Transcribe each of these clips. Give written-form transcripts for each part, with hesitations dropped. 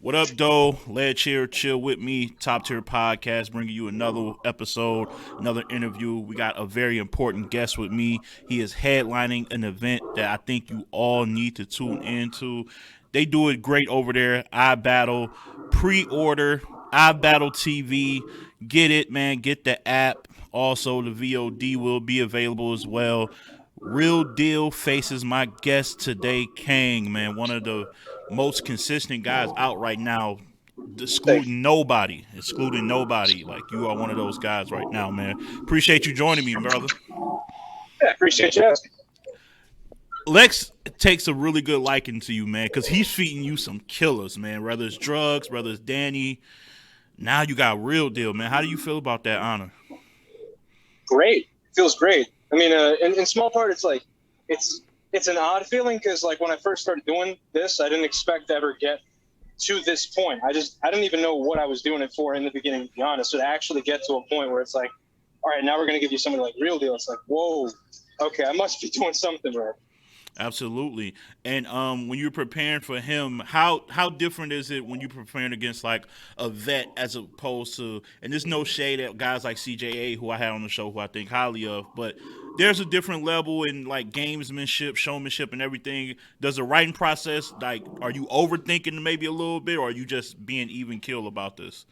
What up, Doe? Lead Cheer, chill with me. Top tier podcast, bringing you another episode, another interview. We got a very important guest with me. He is headlining an event that I think you all need to tune into. They do it great over there. Ibattle, pre-order Ibattle TV. Get it, man. Get the app. Also, the VOD will be available as well. Real Deal faces my guest today, Kang, man. One of the most consistent guys out right now, Thank you. excluding nobody. Like, you are one of those guys right now, man. Appreciate you joining me, brother. Yeah, appreciate you asking. Lex takes a really good liking to you, man, because he's feeding you some killers, man. Whether it's drugs, whether it's Danny. Now you got Real Deal, man. How do you feel about that honor? Great. Feels great. I mean, in small part, it's like it's an odd feeling because like when I first started doing this, I didn't expect to ever get to this point. I didn't even know what I was doing it for in the beginning, to be honest. So to actually get to a point where it's like, all right, now we're gonna give you somebody like Real Deal. It's like, whoa, okay, I must be doing something right. Absolutely. And when you're preparing for him, how different is it when you're preparing against like a vet as opposed to, and there's no shade at guys like CJA who I had on the show who I think highly of, but there's a different level in like gamesmanship, showmanship, and everything. Does the writing process, like, are you overthinking maybe a little bit, or are you just being even kill about this?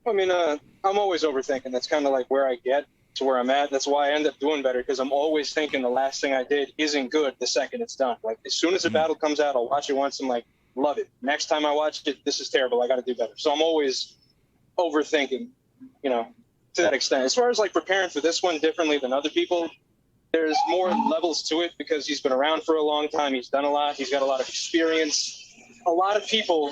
I mean, I'm always overthinking. That's kind of like where I get to where I'm at. That's why I end up doing better because I'm always thinking the last thing I did isn't good the second it's done. Like as soon as a Mm, battle comes out, I'll watch it once. I'm like, love it. Next time I watch it, this is terrible. I got to do better. So I'm always overthinking, you know, to that extent. As far as like preparing for this one differently than other people, there's more levels to it because he's been around for a long time. He's done a lot. He's got a lot of experience. A lot of people,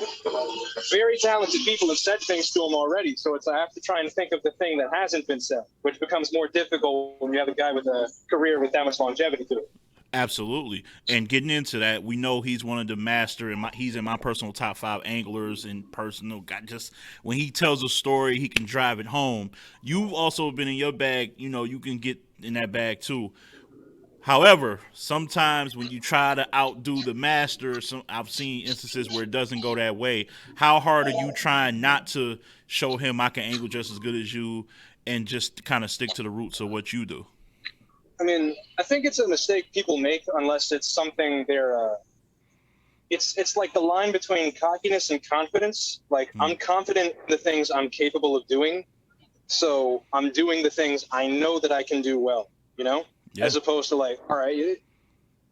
very talented people, have said things to him already. So it's I have to try and think of the thing that hasn't been said, which becomes more difficult when you have a guy with a career with that much longevity to it. absolutely. And getting into that, we know he's one of the master, and he's in my personal top five anglers and personal. God, just when he tells a story, he can drive it home. You've also been in your bag. You know, you can get in that bag too. However, sometimes when you try to outdo the master, I've seen instances where it doesn't go that way. How hard are you trying not to show him I can angle just as good as you, and just kind of stick to the roots of what you do? I mean, I think it's a mistake people make unless it's something they're. It's like the line between cockiness and confidence. Like Hmm. I'm confident in the things I'm capable of doing, so I'm doing the things I know that I can do well. You know, Yeah, as opposed to like, all right,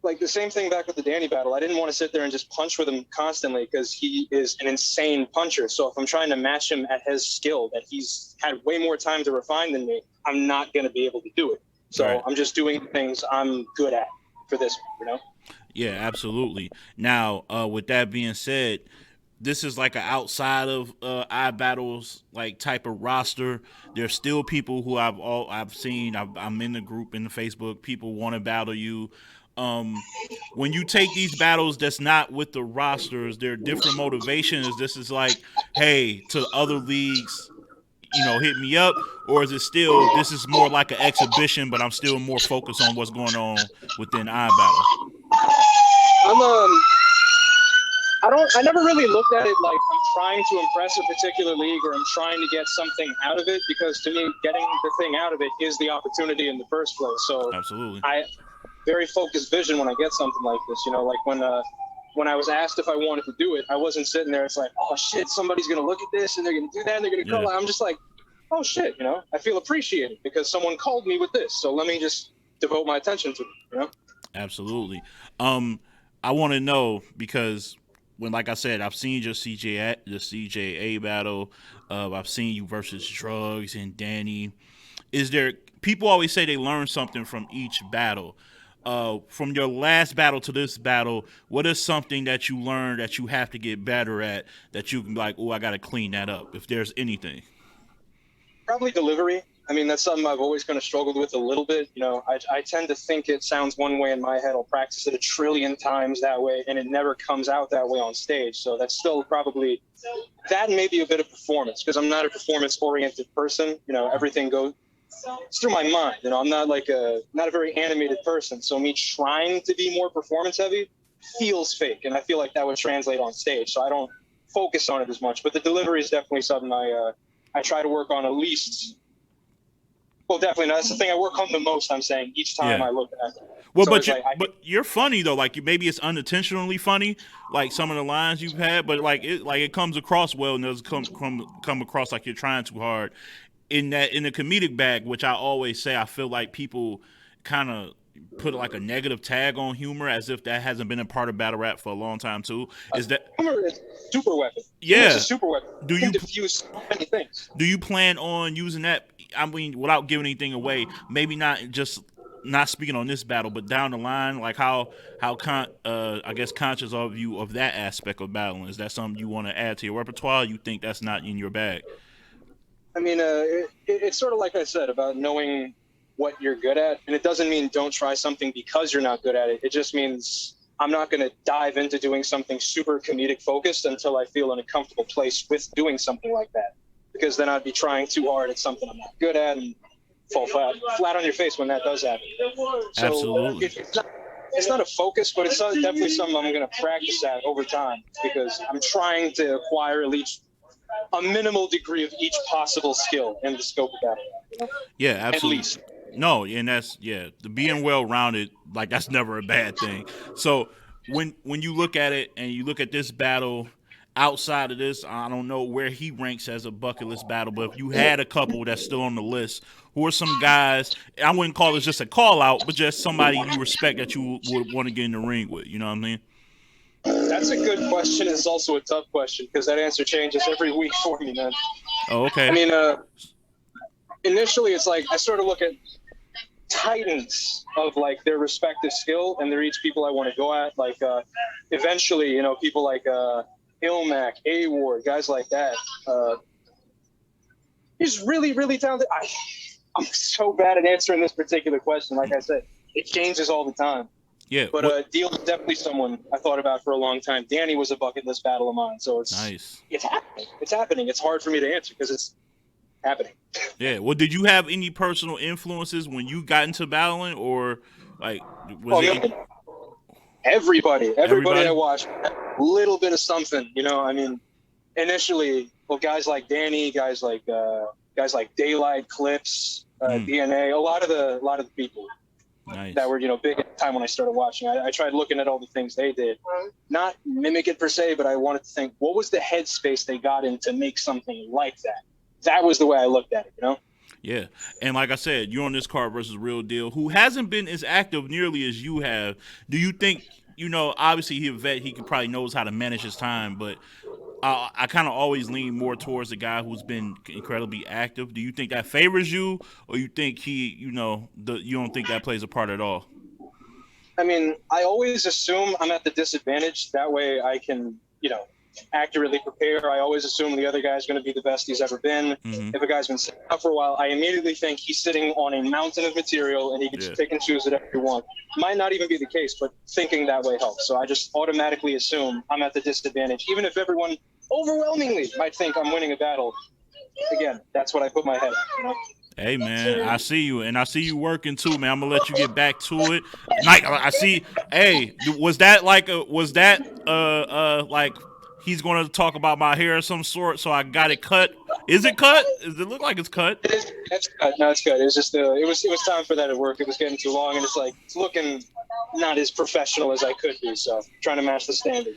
like the same thing back with the Danny battle. I didn't want to sit there and just punch with him constantly because he is an insane puncher. So if I'm trying to match him at his skill that he's had way more time to refine than me, I'm not going to be able to do it. So right. I'm just doing things I'm good at for this, you know? Yeah, absolutely. Now, with that being said, this is like an outside of I battles like type of roster. There's still people who I've seen. I'm in the group in the Facebook. People want to battle you. Um, when you take these battles, that's not with the rosters. There are different motivations. This is like, hey, to other leagues, hit me up, or is it still this is more like an exhibition, but I'm still more focused on what's going on within I battle. I'm I never really looked at it like I'm trying to impress a particular league or I'm trying to get something out of it because to me getting the thing out of it is the opportunity in the first place. So Absolutely. I very focused vision when I get something like this. You know, like when I was asked if I wanted to do it, I wasn't sitting there. It's like, oh shit, somebody's gonna look at this and they're gonna do that and they're gonna Yeah. call. I'm just like, oh shit, you know, I feel appreciated because someone called me with this. So let me just devote my attention to it. You know. Absolutely. Um, I want to know because when, like I said, I've seen your CJA battle. I've seen you versus Drugs and Danny. Is there people always say they learn something from each battle? From your last battle to this battle, what is something that you learned that you have to get better at that you can be like, oh, I got to clean that up? If there's anything. Probably delivery. I mean, that's something I've always kind of struggled with a little bit. You know, I tend to think it sounds one way in my head. I'll practice it a trillion times that way, and it never comes out that way on stage. So that's still probably that and maybe a bit of performance because I'm not a performance-oriented person. You know, everything goes it's through my mind. You know, I'm not like not a very animated person. So me trying to be more performance-heavy feels fake, and I feel like that would translate on stage. So I don't focus on it as much. But the delivery is definitely something I try to work on at least. Well, definitely. That's the thing I work on the most. I'm saying each time Yeah. I look at it. Well, So but it's like I can, you're funny though. Like maybe it's unintentionally funny, like some of the lines you've had, but it comes across well and doesn't come across like you're trying too hard. In the comedic bag, which I always say, I feel like people kind of put like a negative tag on humor as if that hasn't been a part of battle rap for a long time too. Is that humor is a super weapon. Humor is a yeah? super weapon. Do You can you diffuse so many things. do you plan on using that? I mean, without giving anything away, maybe not just not speaking on this battle, but down the line, like I guess conscious of you of that aspect of battling. Is that something you want to add to your repertoire? You think that's not in your bag? I mean, it's sort of like I said about knowing what you're good at, and it doesn't mean don't try something because you're not good at it. It just means I'm not going to dive into doing something super comedic focused until I feel in a comfortable place with doing something like that, because then I'd be trying too hard at something I'm not good at and fall flat on your face when that does happen. So Absolutely. it's not a focus, but it's definitely something I'm going to practice at over time because I'm trying to acquire at least a minimal degree of each possible skill in the scope of that. You know? Yeah, At absolutely. least. No, and that's yeah, the being well rounded, like that's never a bad thing. So when you look at it and you look at this battle outside of this, I don't know where he ranks as a bucket list battle, but if you had a couple that's still on the list, who are some guys? I wouldn't call this just a call out, but just somebody you respect that you would want to get in the ring with. You know what I mean? That's a good question. It's also a tough question because that answer changes every week for me, man. Oh, I okay. mean, initially it's like I sort of look at titans of like their respective skill, and they're each people I want to go at. Like eventually, people like Ilmac, A Ward, guys like that. He's really, really talented. I'm so bad at answering this particular question. Like I said, it changes all the time. Yeah. But What? Deal is definitely someone I thought about for a long time. Danny was a bucket list battle of mine, so Nice. it's happening. It's happening. It's hard for me to answer because it's happening. Yeah. Well, did you have any personal influences when you got into battling, or like was Oh it man, everybody I everybody? watched, a little bit of something. I mean, initially, well, guys like Daylight, Clips, Mm, DNA, a lot of the people that nice. were big at the time when I started watching. I tried looking at all the things they did, not mimic it per se, but I wanted to think what was the headspace they got in to make something like that. That was the way I looked at it. Yeah, and like I said, you're on this card versus Real Deal, who hasn't been as active nearly as you have. Do you think Obviously, he's a vet. He can probably knows how to manage his time, but I kind of always lean more towards the guy who's been incredibly active. Do you think that favors you, or you think you don't think that plays a part at all? I mean, I always assume I'm at the disadvantage. That way I can, accurately prepare. I always assume the other guy's going to be the best he's ever been. Mm-hmm. If a guy's been sitting out for a while, I immediately think he's sitting on a mountain of material and he can Yeah. just pick and choose whatever he wants. Might not even be the case, but thinking that way helps. So I just automatically assume I'm at the disadvantage, even if everyone overwhelmingly might think I'm winning a battle. Again, that's what I put my head on. Hey man, I see you, and I see you working too, man. I'm gonna let you get back to it. Mike, I see. Hey, was that like he's gonna talk about my hair of some sort? So I got it cut. Is it cut? Does it look like it's cut? It is. That's good. No, it's good. It was just it was time for that at work. It was getting too long, and it's looking not as professional as I could be. So trying to match the standard.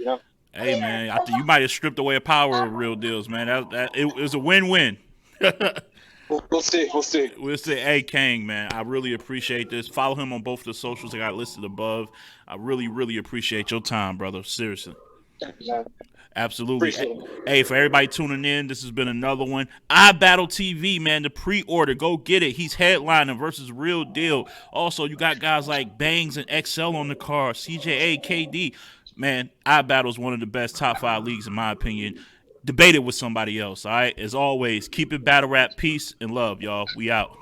Hey man, I think you might have stripped away a power of Real Deals, man. It was a win-win. We'll see. We'll see. We'll say, hey, Kang, man, I really appreciate this. Follow him on both the socials I got listed above. I really, really appreciate your time, brother. Seriously. Thank you, man. Absolutely. Appreciate it. Hey, for everybody tuning in, this has been another one. Ibattle TV, man, the pre-order. Go get it. He's headlining versus Real Deal. Also, you got guys like Bangs and XL on the card, CJA, KD. Man, Ibattle is one of the best top 5 leagues, in my opinion. Debate it with somebody else, all right? As always, keep it battle rap. Peace and love, y'all. We out.